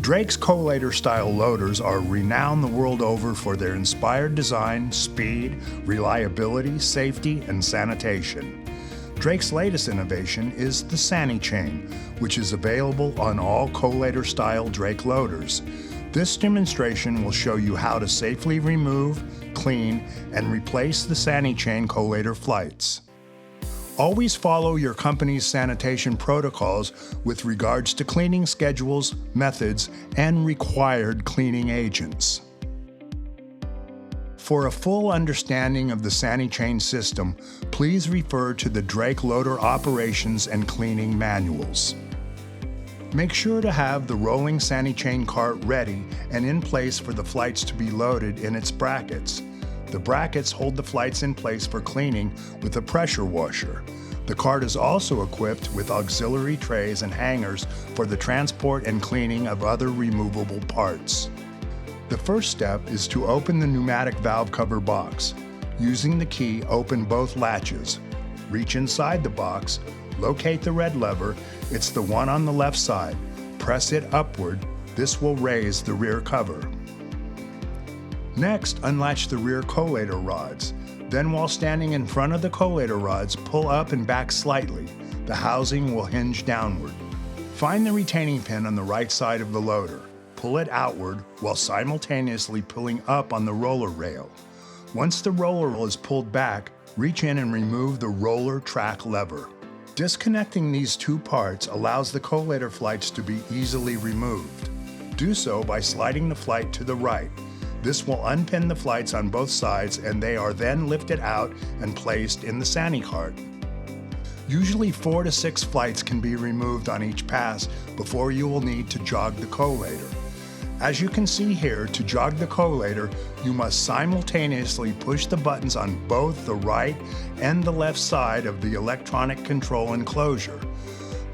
Drake's collator style loaders are renowned the world over for their inspired design, speed, reliability, safety, and sanitation. Drake's latest innovation is the Sani-Chain, which is available on all collator style Drake loaders. This demonstration will show you how to safely remove, clean, and replace the Sani-Chain collator flights. Always follow your company's sanitation protocols with regards to cleaning schedules, methods, and required cleaning agents. For a full understanding of the Sani-Chain system, please refer to the DrakeLoader operations and cleaning manuals. Make sure to have the rolling Sani-Chain cart ready and in place for the flights to be loaded in its brackets. The brackets hold the flights in place for cleaning with a pressure washer. The cart is also equipped with auxiliary trays and hangers for the transport and cleaning of other removable parts. The first step is to open the pneumatic valve cover box. Using the key, open both latches. Reach inside the box, locate the red lever, it's the one on the left side. Press it upward, this will raise the rear cover. Next, unlatch the rear collator rods. Then while standing in front of the collator rods, pull up and back slightly. The housing will hinge downward. Find the retaining pin on the right side of the loader. Pull it outward while simultaneously pulling up on the roller rail. Once the roller is pulled back, reach in and remove the roller track lever. Disconnecting these two parts allows the collator flights to be easily removed. Do so by sliding the flight to the right. This will unpin the flights on both sides and they are then lifted out and placed in the Sani cart. Usually 4 to 6 flights can be removed on each pass before you will need to jog the collator. As you can see here, to jog the collator, you must simultaneously push the buttons on both the right and the left side of the electronic control enclosure.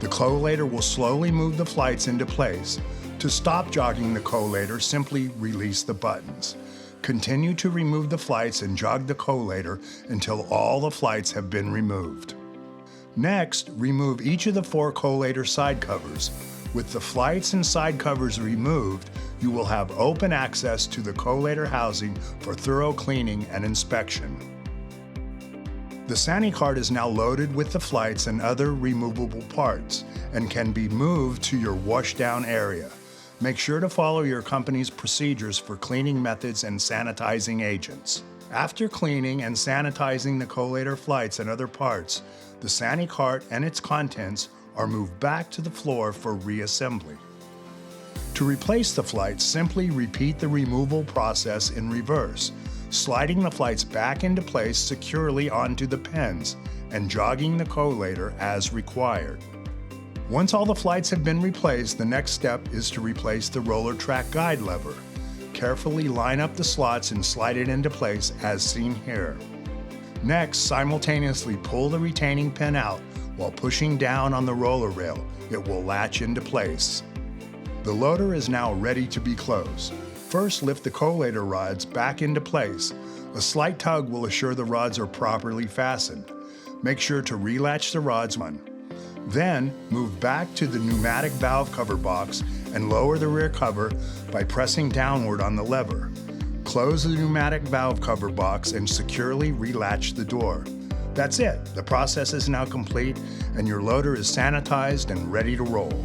The collator will slowly move the flights into place. To stop jogging the collator, simply release the buttons. Continue to remove the flights and jog the collator until all the flights have been removed. Next, remove each of the 4 collator side covers. With the flights and side covers removed, you will have open access to the collator housing for thorough cleaning and inspection. The Sani cart is now loaded with the flights and other removable parts and can be moved to your washdown area. Make sure to follow your company's procedures for cleaning methods and sanitizing agents. After cleaning and sanitizing the collator flights and other parts, the Sani cart and its contents are moved back to the floor for reassembly. To replace the flights, simply repeat the removal process in reverse, sliding the flights back into place securely onto the pins and jogging the collator as required. Once all the flights have been replaced, the next step is to replace the roller track guide lever. Carefully line up the slots and slide it into place as seen here. Next, simultaneously pull the retaining pin out while pushing down on the roller rail. It will latch into place. The loader is now ready to be closed. First, lift the collator rods back into place. A slight tug will assure the rods are properly fastened. Make sure to relatch the rods. Then, move back to the pneumatic valve cover box and lower the rear cover by pressing downward on the lever. Close the pneumatic valve cover box and securely relatch the door. That's it. The process is now complete and your loader is sanitized and ready to roll.